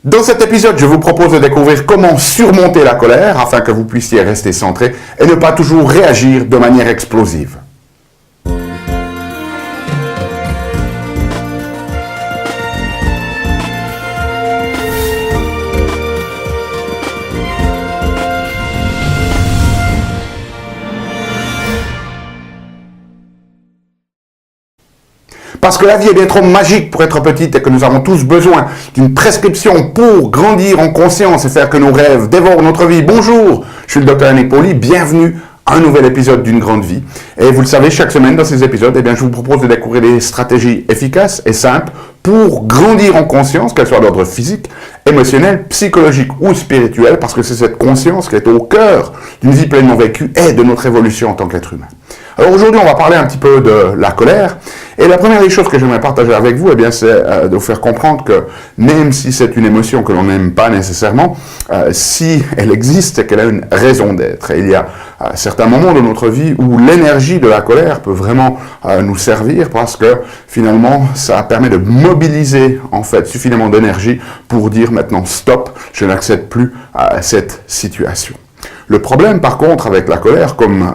Dans cet épisode, je vous propose de découvrir comment surmonter la colère afin que vous puissiez rester centré et ne pas toujours réagir de manière explosive. Parce que la vie est bien trop magique pour être petite et que nous avons tous besoin d'une prescription pour grandir en conscience et faire que nos rêves dévorent notre vie. Bonjour, je suis le Dr Yannick Pauly, bienvenue à un nouvel épisode d'une grande vie. Et vous le savez, chaque semaine dans ces épisodes, je vous propose de découvrir des stratégies efficaces et simples pour grandir en conscience, qu'elle soit d'ordre physique, émotionnel, psychologique ou spirituel, parce que c'est cette conscience qui est au cœur d'une vie pleinement vécue et de notre évolution en tant qu'être humain. Alors aujourd'hui, on va parler un petit peu de la colère. Et la première des choses que j'aimerais partager avec vous, c'est de vous faire comprendre que même si c'est une émotion que l'on n'aime pas nécessairement, si elle existe, c'est qu'elle a une raison d'être. Et il y a certains moments de notre vie où l'énergie de la colère peut vraiment nous servir parce que finalement, ça permet de mobiliser en fait suffisamment d'énergie pour dire maintenant stop, je n'accepte plus cette situation. Le problème, par contre, avec la colère, comme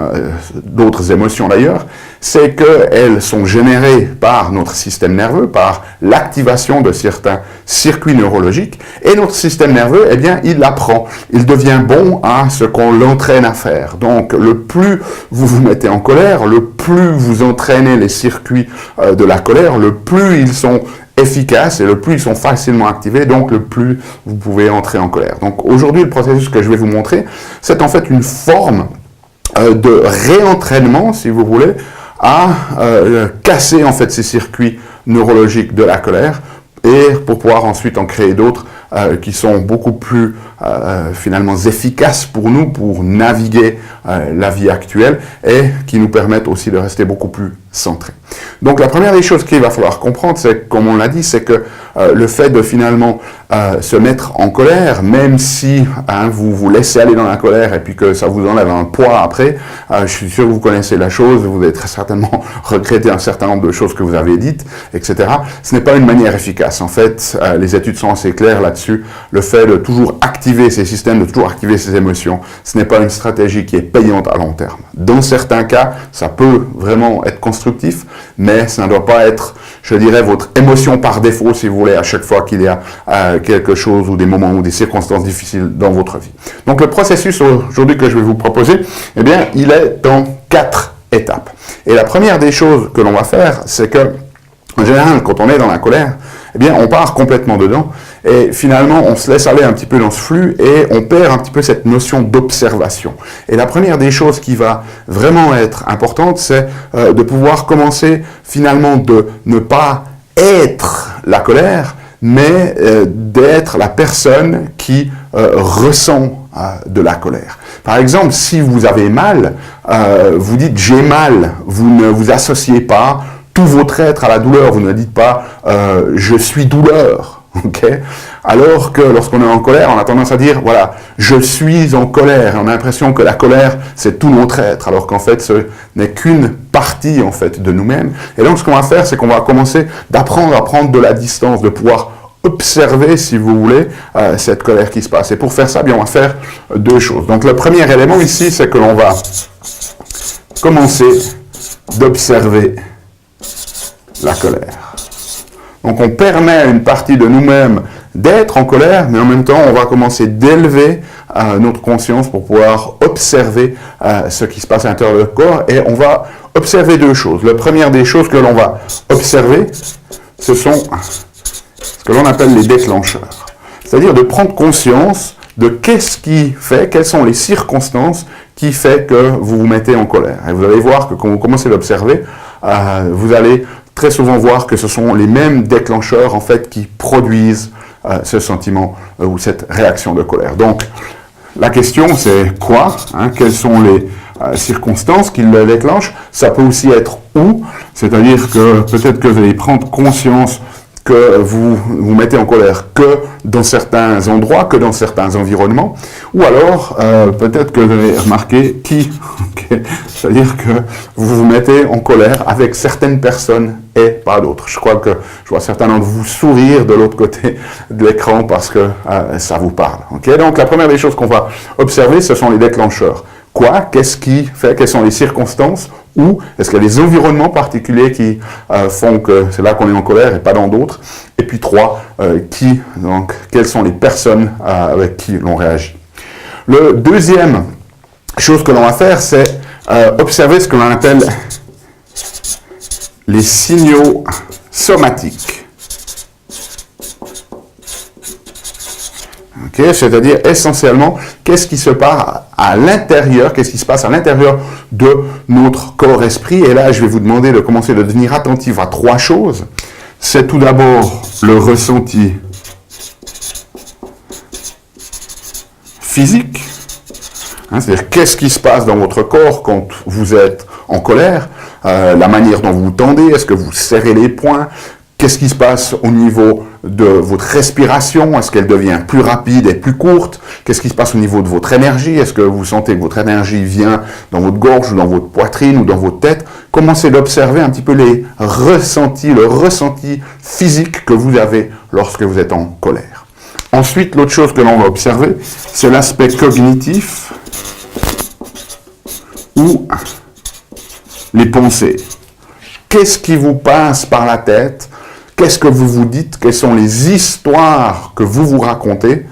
d'autres émotions d'ailleurs, c'est qu'elles sont générées par notre système nerveux, par l'activation de certains circuits neurologiques, et notre système nerveux, il apprend, il devient bon à ce qu'on l'entraîne à faire. Donc, le plus vous vous mettez en colère, le plus vous entraînez les circuits de la colère, le plus ils sont efficaces et le plus ils sont facilement activés, donc le plus vous pouvez entrer en colère. Donc aujourd'hui, le processus que je vais vous montrer, c'est en fait une forme de réentraînement, si vous voulez, à casser en fait ces circuits neurologiques de la colère et pour pouvoir ensuite en créer d'autres qui sont beaucoup plus finalement efficaces pour nous, pour naviguer la vie actuelle et qui nous permettent aussi de rester beaucoup plus centrés. Donc la première des choses qu'il va falloir comprendre, c'est, comme on l'a dit, c'est que le fait de finalement se mettre en colère, même si vous vous laissez aller dans la colère et puis que ça vous enlève un poids après, je suis sûr que vous connaissez la chose, vous allez très certainement regretter un certain nombre de choses que vous avez dites, etc. Ce n'est pas une manière efficace. En fait, les études sont assez claires là-dessus. Le fait de toujours activer ces systèmes, de toujours activer ces émotions, ce n'est pas une stratégie qui est payante à long terme. Dans certains cas, ça peut vraiment être constructif, mais ça ne doit pas être, je dirais, votre émotion par défaut, si vous voulez, à chaque fois qu'il y a quelque chose ou des moments ou des circonstances difficiles dans votre vie. Donc le processus aujourd'hui que je vais vous proposer, il est en 4 étapes. Et la première des choses que l'on va faire, c'est que, en général, quand on est dans la colère, on part complètement dedans et finalement on se laisse aller un petit peu dans ce flux et on perd un petit peu cette notion d'observation. Et la première des choses qui va vraiment être importante, c'est de pouvoir commencer finalement de ne pas être la colère, mais d'être la personne qui ressent de la colère. Par exemple, si vous avez mal, vous dites « j'ai mal », vous ne vous associez pas tout votre être à la douleur, vous ne dites pas « je suis douleur ». Okay. Alors que lorsqu'on est en colère, on a tendance à dire, voilà, je suis en colère. On a l'impression que la colère, c'est tout notre être, alors qu'en fait, ce n'est qu'une partie, en fait, de nous-mêmes. Et donc, ce qu'on va faire, c'est qu'on va commencer d'apprendre à prendre de la distance, de pouvoir observer, si vous voulez, cette colère qui se passe. Et pour faire ça, on va faire 2 choses. Donc, le premier élément ici, c'est que l'on va commencer d'observer la colère. Donc on permet à une partie de nous-mêmes d'être en colère, mais en même temps, on va commencer d'élever notre conscience pour pouvoir observer ce qui se passe à l'intérieur du corps. Et on va observer 2 choses. La première des choses que l'on va observer, ce sont ce que l'on appelle les déclencheurs. C'est-à-dire de prendre conscience de qu'est-ce qui fait, quelles sont les circonstances qui fait que vous vous mettez en colère. Et vous allez voir que quand vous commencez à l'observer, vous allez très souvent voir que ce sont les mêmes déclencheurs en fait qui produisent ce sentiment ou cette réaction de colère. Donc la question c'est quoi, quelles sont les circonstances qui le déclenchent. Ça peut aussi être où, c'est-à-dire que peut-être que vous allez prendre conscience que vous vous mettez en colère que dans certains endroits, que dans certains environnements, ou alors peut-être que vous avez remarqué c'est-à-dire que vous vous mettez en colère avec certaines personnes et pas d'autres. Je crois que je vois certains d'entre vous sourire de l'autre côté de l'écran parce que ça vous parle. Okay? Donc la première des choses qu'on va observer, ce sont les déclencheurs. Qu'est-ce qui fait, quelles sont les circonstances, ou est-ce qu'il y a des environnements particuliers qui font que c'est là qu'on est en colère et pas dans d'autres. Et puis 3, quelles sont les personnes avec qui l'on réagit. Le deuxième chose que l'on va faire, c'est observer ce que l'on appelle les signaux somatiques. Okay, c'est-à-dire essentiellement qu'est-ce qui se passe à l'intérieur, qu'est-ce qui se passe à l'intérieur de notre corps-esprit. Et là, je vais vous demander de commencer de devenir attentif à 3 choses. C'est tout d'abord le ressenti physique. C'est-à-dire qu'est-ce qui se passe dans votre corps quand vous êtes en colère, la manière dont vous vous tendez, est-ce que vous serrez les poings, qu'est-ce qui se passe au niveau de votre respiration, est-ce qu'elle devient plus rapide et plus courte, qu'est-ce qui se passe au niveau de votre énergie, est-ce que vous sentez que votre énergie vient dans votre gorge ou dans votre poitrine ou dans votre tête. Commencez d'observer un petit peu les ressentis, le ressenti physique que vous avez lorsque vous êtes en colère. Ensuite, l'autre chose que l'on va observer, c'est l'aspect cognitif ou les pensées. Qu'est-ce qui vous passe par la tête? Qu'est-ce que vous vous dites? Quelles sont les histoires que vous vous racontez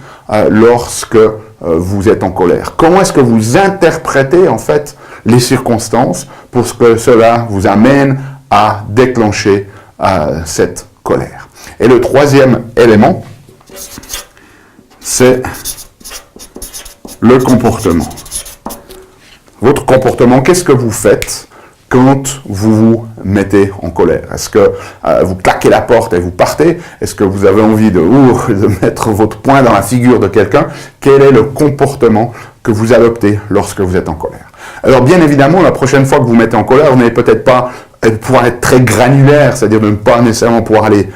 lorsque vous êtes en colère? Comment est-ce que vous interprétez en fait les circonstances pour que cela vous amène à déclencher cette colère? Et le troisième élément, c'est le comportement. Votre comportement, qu'est-ce que vous faites quand vous vous mettez en colère? Est-ce que vous claquez la porte et vous partez? Est-ce que vous avez envie de mettre votre poing dans la figure de quelqu'un? Quel est le comportement que vous adoptez lorsque vous êtes en colère? Alors bien évidemment, la prochaine fois que vous mettez en colère, vous n'allez peut-être pas pouvoir être très granulaire, c'est-à-dire de ne pas nécessairement pouvoir aller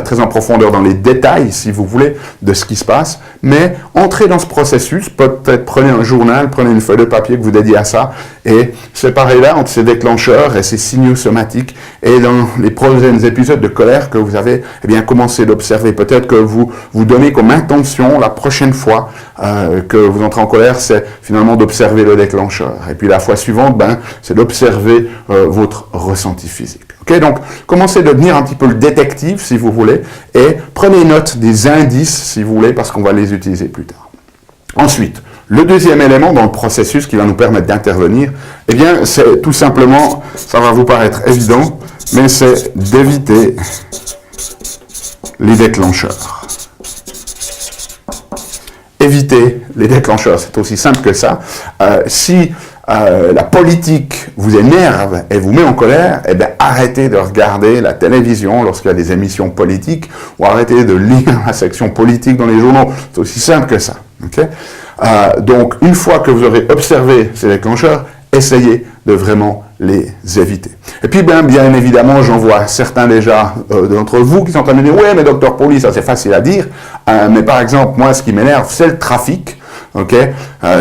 très en profondeur dans les détails, si vous voulez, de ce qui se passe, mais entrez dans ce processus, peut-être prenez un journal, prenez une feuille de papier que vous dédiez à ça, et séparez-la entre ces déclencheurs et ces signaux somatiques, et dans les prochains épisodes de colère que vous avez, eh bien, commencez d'observer. Peut-être que vous vous donnez comme intention, la prochaine fois que vous entrez en colère, c'est finalement d'observer le déclencheur. Et puis la fois suivante, c'est d'observer votre ressenti physique. Okay, donc, commencez de devenir un petit peu le détective, si vous voulez, et prenez note des indices, si vous voulez, parce qu'on va les utiliser plus tard. Ensuite, le deuxième élément dans le processus qui va nous permettre d'intervenir, eh bien, c'est tout simplement, ça va vous paraître évident, mais c'est d'éviter les déclencheurs. Éviter les déclencheurs, c'est aussi simple que ça. Si la politique vous énerve et vous met en colère, eh bien, arrêtez de regarder la télévision lorsqu'il y a des émissions politiques, ou arrêtez de lire la section politique dans les journaux. C'est aussi simple que ça. Okay? Donc, une fois que vous aurez observé ces déclencheurs, essayez de vraiment les éviter. Et puis, bien évidemment, j'en vois certains déjà d'entre vous qui sont en train de dire « Ouais, mais docteur Pauly, ça c'est facile à dire. Mais par exemple, moi, ce qui m'énerve, c'est le trafic. » Okay?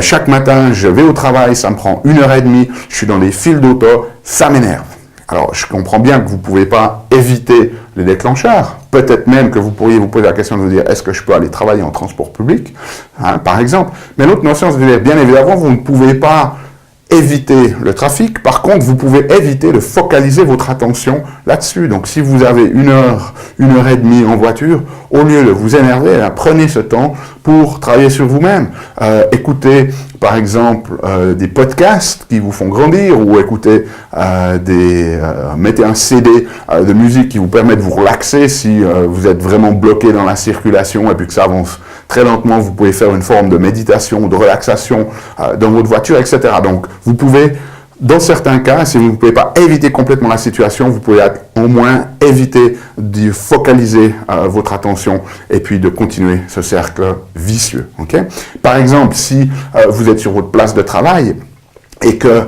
Chaque matin, je vais au travail, ça me prend 1h30, je suis dans les files d'auto, ça m'énerve. Alors, je comprends bien que vous ne pouvez pas éviter les déclencheurs. Peut-être même que vous pourriez vous poser la question de vous dire « Est-ce que je peux aller travailler en transport public ?» par exemple. Mais l'autre notion, c'est de dire, bien évidemment, vous ne pouvez pas éviter le trafic. Par contre, vous pouvez éviter de focaliser votre attention là-dessus. Donc, si vous avez 1h30 en voiture, au lieu de vous énerver, prenez ce temps pour travailler sur vous-même. Écoutez, par exemple, des podcasts qui vous font grandir, ou écoutez mettez un CD de musique qui vous permet de vous relaxer si vous êtes vraiment bloqué dans la circulation et puis que ça avance très lentement. Vous pouvez faire une forme de méditation ou de relaxation dans votre voiture, etc. Donc, vous pouvez, dans certains cas, si vous ne pouvez pas éviter complètement la situation, vous pouvez au moins éviter de focaliser votre attention et puis de continuer ce cercle vicieux. Okay? Par exemple, si vous êtes sur votre place de travail et que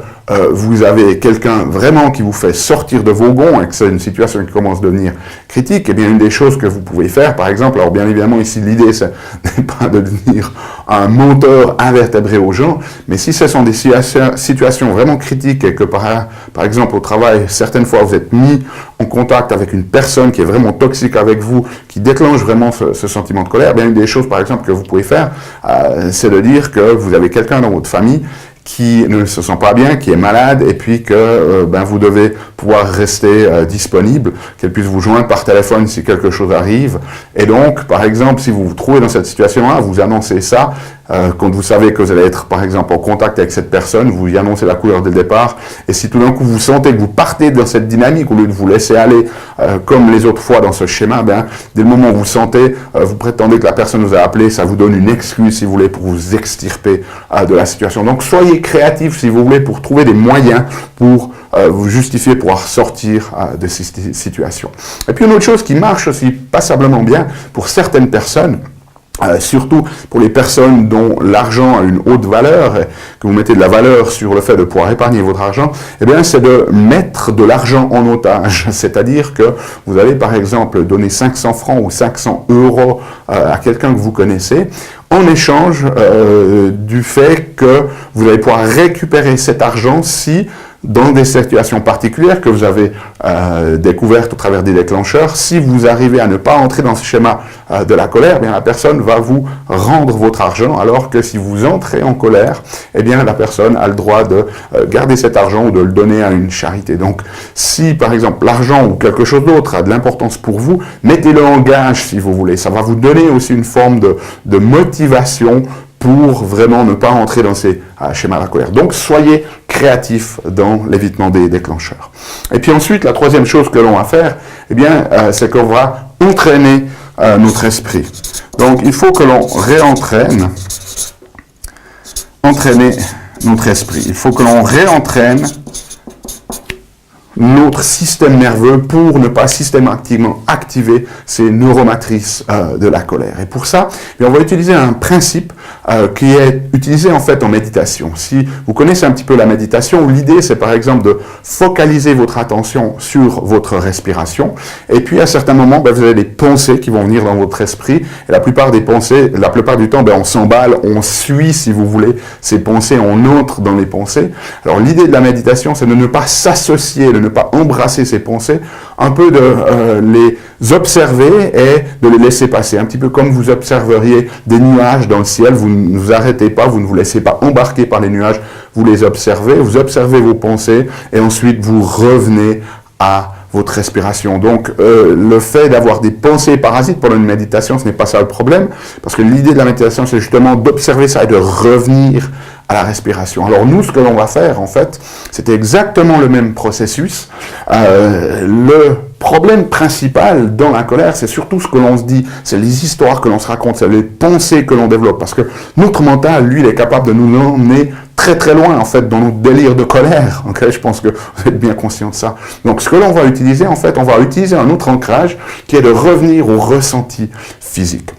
vous avez quelqu'un vraiment qui vous fait sortir de vos gonds et que c'est une situation qui commence à devenir critique, eh bien une des choses que vous pouvez faire, par exemple, alors bien évidemment ici l'idée n'est pas de devenir un menteur invertébré aux gens, mais si ce sont des situations vraiment critiques et que par exemple au travail, certaines fois vous êtes mis en contact avec une personne qui est vraiment toxique avec vous, qui déclenche vraiment ce sentiment de colère, bien une des choses par exemple que vous pouvez faire, c'est de dire que vous avez quelqu'un dans votre famille qui ne se sent pas bien, qui est malade, et puis que vous devez pouvoir rester disponible, qu'elle puisse vous joindre par téléphone si quelque chose arrive. Et donc, par exemple, si vous vous trouvez dans cette situation-là, vous annoncez ça, quand vous savez que vous allez être, par exemple, en contact avec cette personne, vous y annoncez la couleur dès le départ, et si tout d'un coup vous sentez que vous partez dans cette dynamique, au lieu de vous laisser aller comme les autres fois dans ce schéma, dès le moment où vous sentez, vous prétendez que la personne vous a appelé, ça vous donne une excuse, si vous voulez, pour vous extirper de la situation. Donc, soyez créatif, si vous voulez, pour trouver des moyens pour vous justifier, pouvoir sortir de ces situations. Et puis, une autre chose qui marche aussi passablement bien pour certaines personnes, surtout pour les personnes dont l'argent a une haute valeur, et que vous mettez de la valeur sur le fait de pouvoir épargner votre argent, eh bien, c'est de mettre de l'argent en otage. C'est-à-dire que vous allez, par exemple, donner 500 francs ou 500 euros à quelqu'un que vous connaissez, en échange du fait que vous allez pouvoir récupérer cet argent si, dans des situations particulières que vous avez découvertes au travers des déclencheurs, si vous arrivez à ne pas entrer dans ce schéma de la colère, eh bien la personne va vous rendre votre argent, alors que si vous entrez en colère, eh bien la personne a le droit de garder cet argent ou de le donner à une charité. Donc, si par exemple l'argent ou quelque chose d'autre a de l'importance pour vous, mettez-le en gage si vous voulez. Ça va vous donner aussi une forme de motivation pour vraiment ne pas entrer dans ces schémas de la colère. Donc, soyez créatifs dans l'évitement des déclencheurs. Et puis ensuite, la troisième chose que l'on va faire, eh bien, c'est qu'on va entraîner notre esprit. Donc, il faut que l'on réentraîne, entraîner notre esprit. Il faut que l'on réentraîne notre système nerveux pour ne pas systématiquement activer ces neuromatrices de la colère. Et pour ça, on va utiliser un principe qui est utilisé en fait en méditation. Si vous connaissez un petit peu la méditation, l'idée c'est par exemple de focaliser votre attention sur votre respiration, et puis à certains moments, vous avez des pensées qui vont venir dans votre esprit, et la plupart des pensées, la plupart du temps, on s'emballe, on suit, si vous voulez, ces pensées, on entre dans les pensées. Alors l'idée de la méditation, c'est de ne pas s'associer, de ne pas embrasser ces pensées, un peu de les observer et de les laisser passer. Un petit peu comme vous observeriez des nuages dans le ciel, vous ne vous arrêtez pas, vous ne vous laissez pas embarquer par les nuages, vous les observez, vous observez vos pensées et ensuite vous revenez à votre respiration. Donc, le fait d'avoir des pensées parasites pendant une méditation, ce n'est pas ça le problème, parce que l'idée de la méditation, c'est justement d'observer ça et de revenir à la respiration. Alors nous, ce que l'on va faire, en fait, c'est exactement le même processus. Le problème principal dans la colère, c'est surtout ce que l'on se dit, c'est les histoires que l'on se raconte, c'est les pensées que l'on développe, parce que notre mental, lui, il est capable de nous emmener très très loin, en fait, dans notre délire de colère. Okay, je pense que vous êtes bien conscient de ça. Donc, ce que l'on va utiliser, en fait, on va utiliser un autre ancrage, qui est de revenir au ressenti physique.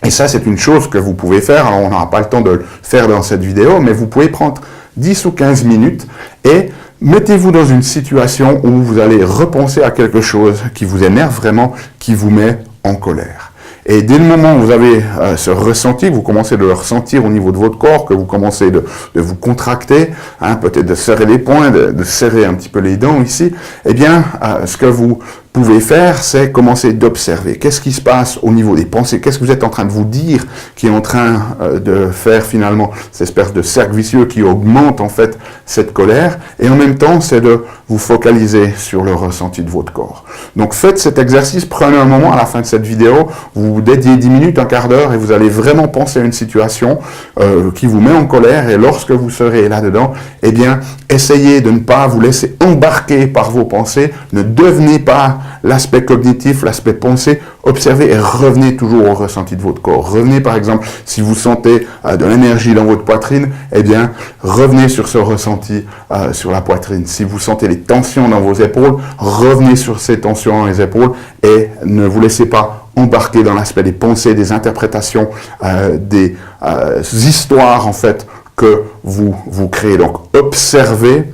Et ça, c'est une chose que vous pouvez faire. Alors, on n'aura pas le temps de le faire dans cette vidéo, mais vous pouvez prendre 10 ou 15 minutes et mettez-vous dans une situation où vous allez repenser à quelque chose qui vous énerve vraiment, qui vous met en colère. Et dès le moment où vous avez ce ressenti, vous commencez de le ressentir au niveau de votre corps, que vous commencez de vous contracter, peut-être de serrer les poings, de serrer un petit peu les dents ici, eh bien, ce que vous pouvez faire, c'est commencer d'observer. Qu'est-ce qui se passe au niveau des pensées? Qu'est-ce que vous êtes en train de vous dire qui est en train de faire finalement cette espèce de cercle vicieux qui augmente en fait cette colère? Et en même temps, c'est de vous focaliser sur le ressenti de votre corps. Donc faites cet exercice, prenez un moment à la fin de cette vidéo, vous dédiez 10 minutes, un quart d'heure et vous allez vraiment penser à une situation qui vous met en colère, et lorsque vous serez là-dedans, eh bien, essayez de ne pas vous laisser embarquer par vos pensées, ne devenez pas l'aspect cognitif, l'aspect pensée, observez et revenez toujours au ressenti de votre corps. Revenez par exemple, si vous sentez de l'énergie dans votre poitrine, eh bien, revenez sur ce ressenti sur la poitrine. Si vous sentez les tensions dans vos épaules, revenez sur ces tensions dans les épaules et ne vous laissez pas embarquer dans l'aspect des pensées, des interprétations, des histoires en fait que vous créez. Donc observez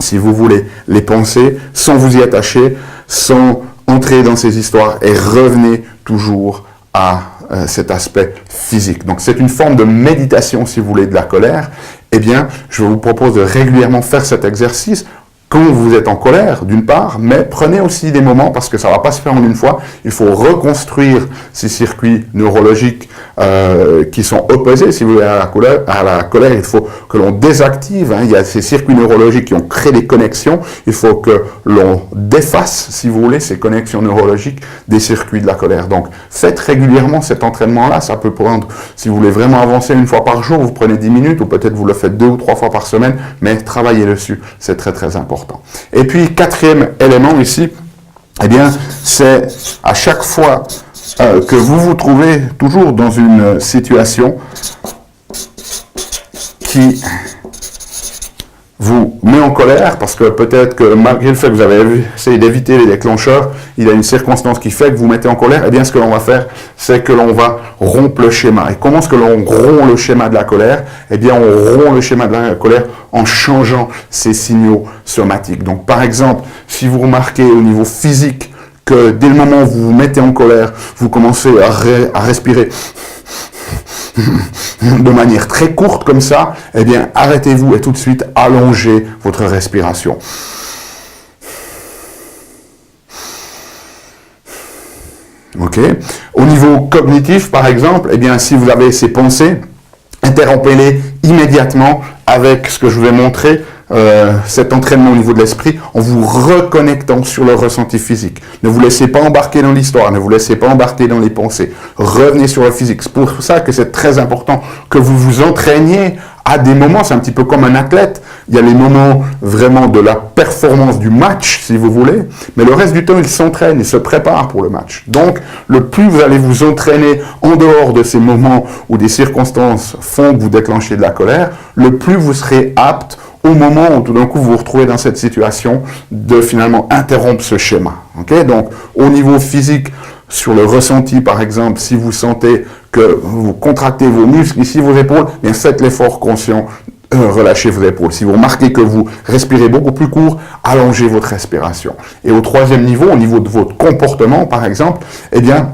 si vous voulez, les pensées, sans vous y attacher, sans entrer dans ces histoires et revenez toujours à cet aspect physique. Donc c'est une forme de méditation, si vous voulez, de la colère. Eh bien, je vous propose de régulièrement faire cet exercice quand vous êtes en colère, d'une part, mais prenez aussi des moments, parce que ça ne va pas se faire en une fois, il faut reconstruire ces circuits neurologiques qui sont opposés, si vous voulez, à la colère. Il faut que l'on désactive, il y a ces circuits neurologiques qui ont créé des connexions, il faut que l'on défasse, si vous voulez, ces connexions neurologiques des circuits de la colère. Donc, faites régulièrement cet entraînement-là, ça peut prendre, si vous voulez vraiment avancer une fois par jour, vous prenez 10 minutes, ou peut-être vous le faites 2 ou 3 fois par semaine, mais travaillez dessus, c'est très très important. Et puis, quatrième élément ici, eh bien, c'est à chaque fois que vous vous trouvez toujours dans une situation qui vous met en colère, parce que peut-être que malgré le fait que vous avez essayé d'éviter les déclencheurs, il y a une circonstance qui fait que vous mettez en colère, eh bien ce que l'on va faire, c'est que l'on va rompre le schéma. Et comment est-ce que l'on rompt le schéma de la colère? Eh bien on rompt le schéma de la colère en changeant ces signaux somatiques. Donc par exemple, si vous remarquez au niveau physique que dès le moment où vous vous mettez en colère, vous commencez à respirer de manière très courte comme ça, eh bien arrêtez-vous et tout de suite allongez votre respiration. Ok. Au niveau cognitif, par exemple, eh bien si vous avez ces pensées, interrompez-les immédiatement avec ce que je vous ai montré, cet entraînement au niveau de l'esprit, en vous reconnectant sur le ressenti physique. Ne vous laissez pas embarquer dans l'histoire, ne vous laissez pas embarquer dans les pensées. Revenez sur le physique. C'est pour ça que c'est très important que vous vous entraîniez à des moments, c'est un petit peu comme un athlète. Il y a les moments vraiment de la performance du match, si vous voulez, mais le reste du temps, il s'entraîne, il se prépare pour le match. Donc, le plus vous allez vous entraîner en dehors de ces moments où des circonstances font que vous déclenchez de la colère, le plus vous serez apte au moment où tout d'un coup vous vous retrouvez dans cette situation de finalement interrompre ce schéma. Okay? Donc, au niveau physique, sur le ressenti par exemple, si vous sentez que vous contractez vos muscles, ici vos épaules, bien faites l'effort conscient, relâchez vos épaules. Si vous remarquez que vous respirez beaucoup plus court, allongez votre respiration. Et au troisième niveau, au niveau de votre comportement par exemple, eh bien,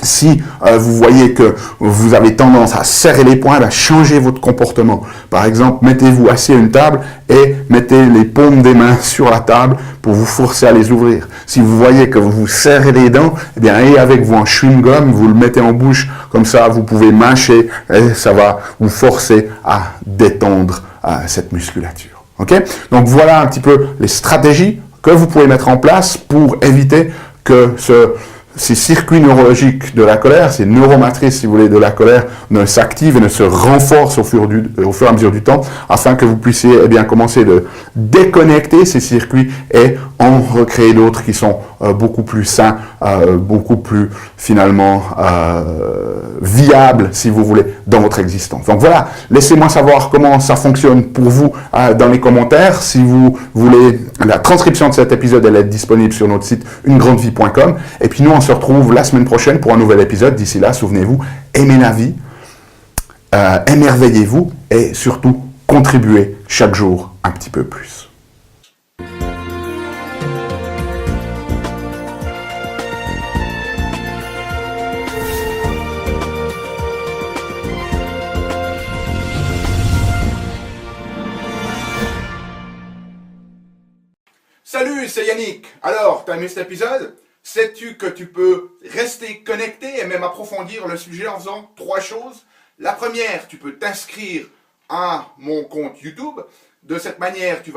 si vous voyez que vous avez tendance à serrer les poings, changez votre comportement. Par exemple, mettez-vous assis à une table et mettez les paumes des mains sur la table pour vous forcer à les ouvrir. Si vous voyez que vous serrez les dents, eh bien, ayez avec vous un chewing-gum, vous le mettez en bouche, comme ça vous pouvez mâcher et ça va vous forcer à détendre cette musculature. Okay? Donc voilà un petit peu les stratégies que vous pouvez mettre en place pour éviter que ces circuits neurologiques de la colère, ces neuromatrices, si vous voulez, de la colère, ne s'activent et ne se renforcent au fur et à mesure du temps, afin que vous puissiez bien commencer de déconnecter ces circuits et en recréer d'autres qui sont beaucoup plus sains, beaucoup plus finalement viables, si vous voulez, dans votre existence. Donc voilà, laissez-moi savoir comment ça fonctionne pour vous dans les commentaires. Si vous voulez, la transcription de cet épisode, elle est disponible sur notre site unegrandevie.com. Et puis nous, on se retrouve la semaine prochaine pour un nouvel épisode. D'ici là, souvenez-vous, aimez la vie, émerveillez-vous et surtout, contribuez chaque jour un petit peu plus. Salut, c'est Yannick. Alors, t'as aimé cet épisode? Sais-tu que tu peux rester connecté et même approfondir le sujet en faisant 3 choses? La première, tu peux t'inscrire à mon compte YouTube. De cette manière, tu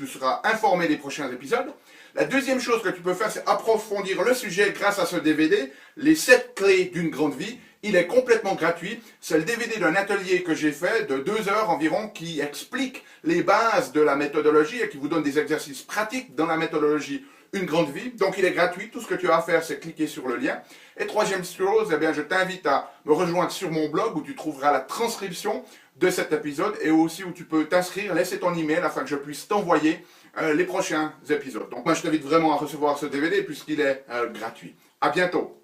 seras informé des prochains épisodes. La deuxième chose que tu peux faire, c'est approfondir le sujet grâce à ce DVD, les 7 clés d'une grande vie. Il est complètement gratuit. C'est le DVD d'un atelier que j'ai fait de 2 heures environ qui explique les bases de la méthodologie et qui vous donne des exercices pratiques dans la méthodologie Une Grande Vie. Donc il est gratuit. Tout ce que tu as à faire, c'est cliquer sur le lien. Et troisième chose, eh bien, je t'invite à me rejoindre sur mon blog où tu trouveras la transcription de cet épisode et aussi où tu peux t'inscrire, laisser ton email afin que je puisse t'envoyer les prochains épisodes. Donc moi, je t'invite vraiment à recevoir ce DVD puisqu'il est gratuit. À bientôt.